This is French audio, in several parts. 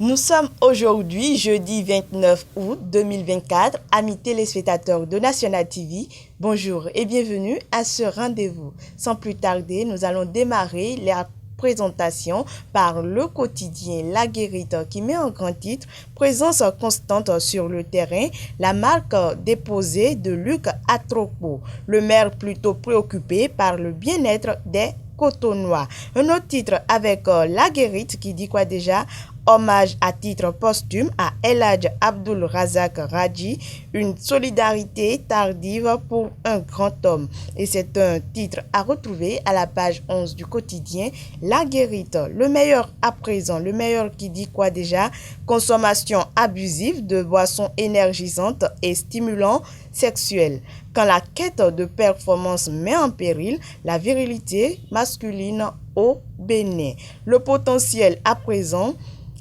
Nous sommes aujourd'hui jeudi 29 août 2024, amis téléspectateurs de National TV. Bonjour et bienvenue à ce rendez-vous. Sans plus tarder, nous allons démarrer la présentation par le quotidien La Guérite qui met en grand titre « Présence constante sur le terrain, la marque déposée de Luc Atropo, le maire plutôt préoccupé par le bien-être des Cotonois ». Un autre titre avec La Guérite qui dit quoi déjà? Hommage à titre posthume à El Hadj Abdul Razak Radji, une solidarité tardive pour un grand homme. Et c'est un titre à retrouver à la page 11 du quotidien La Guérite. Le meilleur à présent, le meilleur qui dit quoi déjà? Consommation abusive de boissons énergisantes et stimulants sexuels. Quand la quête de performance met en péril la virilité masculine au Bénin. Le potentiel à présent,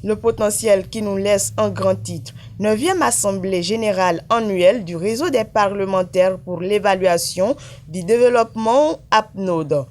le potentiel qui nous laisse un grand titre. 9e Assemblée générale annuelle du réseau des parlementaires pour l'évaluation du développement APNOD.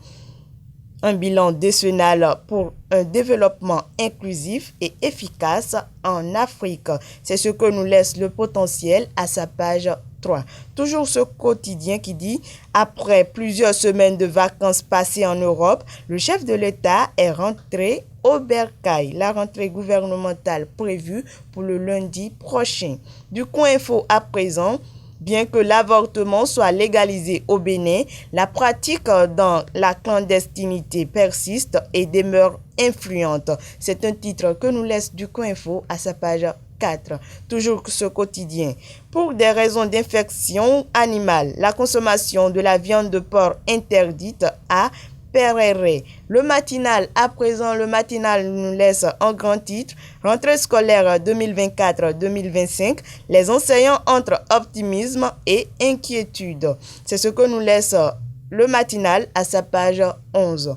Un bilan décennal pour un développement inclusif et efficace en Afrique. C'est ce que nous laisse le potentiel à sa page 3. Toujours ce quotidien qui dit « Après plusieurs semaines de vacances passées en Europe, le chef de l'État est rentré au Bercail. La rentrée gouvernementale prévue pour le lundi prochain. » Du Coin Info à présent, bien que l'avortement soit légalisé au Bénin, la pratique dans la clandestinité persiste et demeure influente. C'est un titre que nous laisse Du Coin Info à sa page 4. Toujours ce quotidien. Pour des raisons d'infection animale, la consommation de la viande de porc interdite à Perere. Le matinal, à présent, le matinal nous laisse un grand titre. Rentrée scolaire 2024-2025, les enseignants entre optimisme et inquiétude. C'est ce que nous laisse le matinal à sa page 11.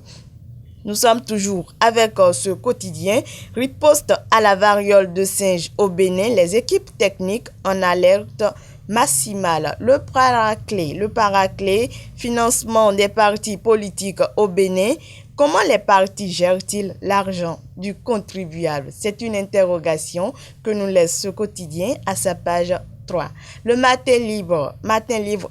Nous sommes toujours avec ce quotidien. Riposte à la variole de singe au Bénin, les équipes techniques en alerte maximale. Le paraclet, financement des partis politiques au Bénin. Comment les partis gèrent-ils l'argent du contribuable? C'est une interrogation que nous laisse ce quotidien à sa page 3. Le matin libre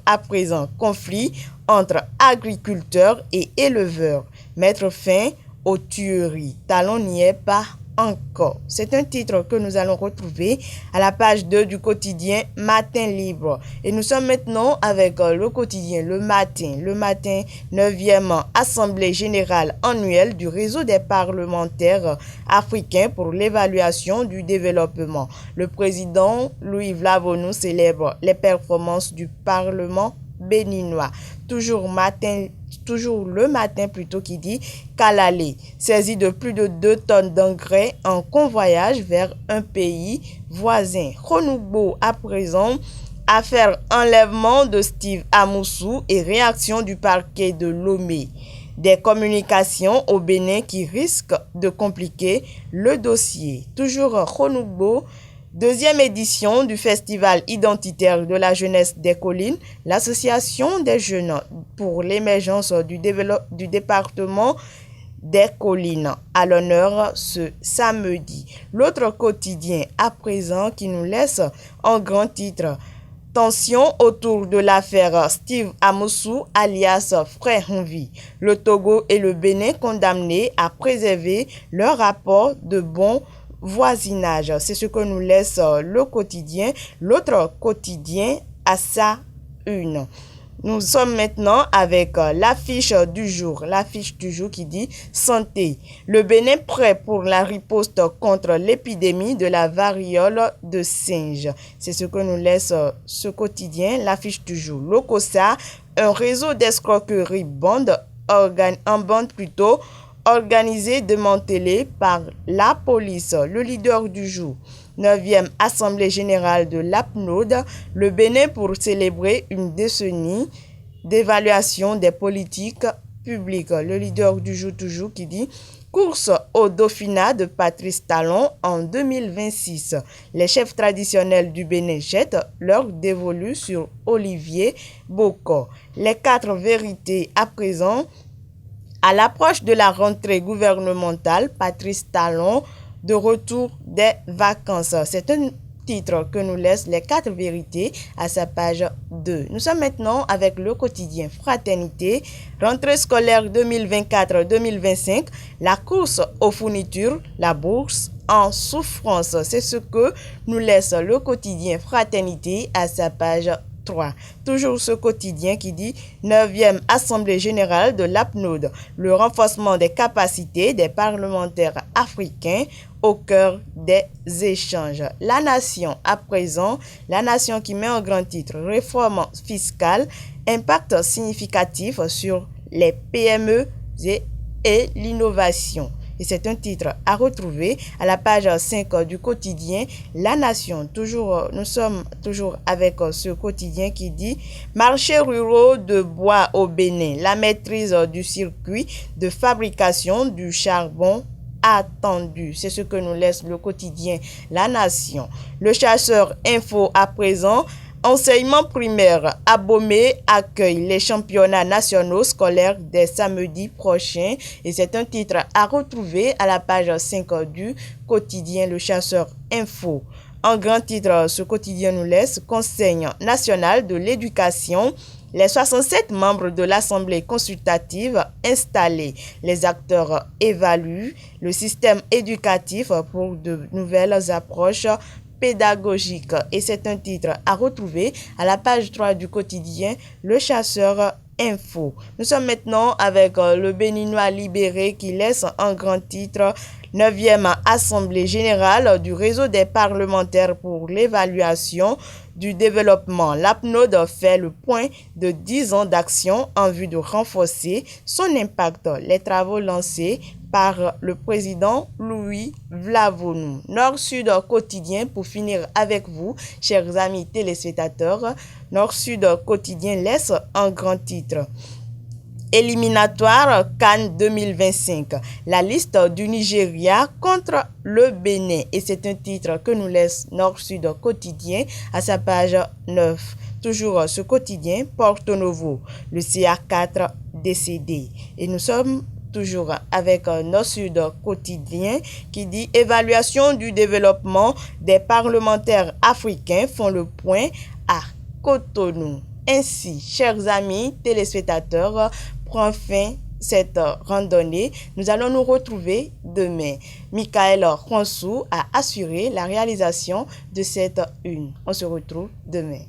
à présent, conflit entre agriculteurs et éleveurs. Mettre fin aux tueries. Talon n'y est pas encore. C'est un titre que nous allons retrouver à la page 2 du quotidien Matin Libre. Et nous sommes maintenant avec le quotidien Le Matin. Le Matin, 9e Assemblée générale annuelle du réseau des parlementaires africains pour l'évaluation du développement. Le président Louis Vlavonou célèbre les performances du Parlement béninois. Toujours le matin plutôt qui dit Kalalé, saisi de plus de 2 tonnes d'engrais en convoyage vers un pays voisin. Renouveau à présent, affaire enlèvement de Steve Amoussou et réaction du parquet de Lomé. Des communications au Bénin qui risquent de compliquer le dossier. Toujours Renouveau. 2e édition du Festival identitaire de la jeunesse des collines, l'association des jeunes pour l'émergence du département des collines à l'honneur ce samedi. L'autre quotidien à présent qui nous laisse en grand titre « Tension autour de l'affaire Steve Amoussou alias Frère Honvi. Le Togo et le Bénin condamnés à préserver leur rapport de bon voisinage. » C'est ce que nous laisse le quotidien, l'autre quotidien à sa une. Nous sommes maintenant avec l'affiche du jour. L'affiche du jour qui dit « Santé. Le Bénin prêt pour la riposte contre l'épidémie de la variole de singe. » C'est ce que nous laisse ce quotidien, l'affiche du jour. Le COSA, un réseau d'escroquerie organisé, démantelé par la police. Le leader du jour. 9e Assemblée générale de l'APNOD, le Bénin pour célébrer une décennie d'évaluation des politiques publiques. Le leader du jour toujours qui dit course au Dauphinat de Patrice Talon en 2026. Les chefs traditionnels du Bénin jettent leur dévolu sur Olivier Boko. Les 4 vérités à présent. À l'approche de la rentrée gouvernementale, Patrice Talon de retour des vacances. C'est un titre que nous laisse les 4 vérités à sa page 2. Nous sommes maintenant avec le quotidien Fraternité, rentrée scolaire 2024-2025, la course aux fournitures, la bourse en souffrance. C'est ce que nous laisse le quotidien Fraternité à sa page 3. Toujours ce quotidien qui dit 9e Assemblée générale de l'APNOD, le renforcement des capacités des parlementaires africains au cœur des échanges. La Nation à présent, la Nation qui met en grand titre réforme fiscale, impact significatif sur les PME et l'innovation. Et c'est un titre à retrouver à la page 5 du quotidien La Nation. Nous sommes toujours avec ce quotidien qui dit marché ruraux de bois au Bénin, la maîtrise du circuit de fabrication du charbon attendu. C'est ce que nous laisse le quotidien La Nation. Le chasseur info à présent. Enseignement primaire, Abomey accueille les championnats nationaux scolaires dès samedi prochain et c'est un titre à retrouver à la page 5 du quotidien Le Chasseur Info. En grand titre, ce quotidien nous laisse Conseil national de l'éducation. Les 67 membres de l'Assemblée consultative installés. Les acteurs évaluent le système éducatif pour de nouvelles approches pédagogique et c'est un titre à retrouver à la page 3 du quotidien Le Chasseur Info. Nous sommes maintenant avec le Béninois libéré qui laisse un grand titre 9e Assemblée générale du réseau des parlementaires pour l'évaluation du développement. L'APNOD fait le point de 10 ans d'action en vue de renforcer son impact. Les travaux lancés par le président Louis Vlavonou. Nord-Sud quotidien pour finir avec vous, chers amis téléspectateurs. Nord-Sud quotidien laisse un grand titre. Éliminatoire CAN 2025, la liste du Nigeria contre le Bénin. Et c'est un titre que nous laisse Nord-Sud quotidien à sa page 9. Toujours ce quotidien Porto Novo, le CA4 décédé. Et nous sommes toujours avec Nord-Sud quotidien qui dit évaluation du développement des parlementaires africains font le point à Cotonou. Ainsi, chers amis téléspectateurs, prend fin cette randonnée. Nous allons nous retrouver demain. Michael Ronsou a assuré la réalisation de cette une. On se retrouve demain.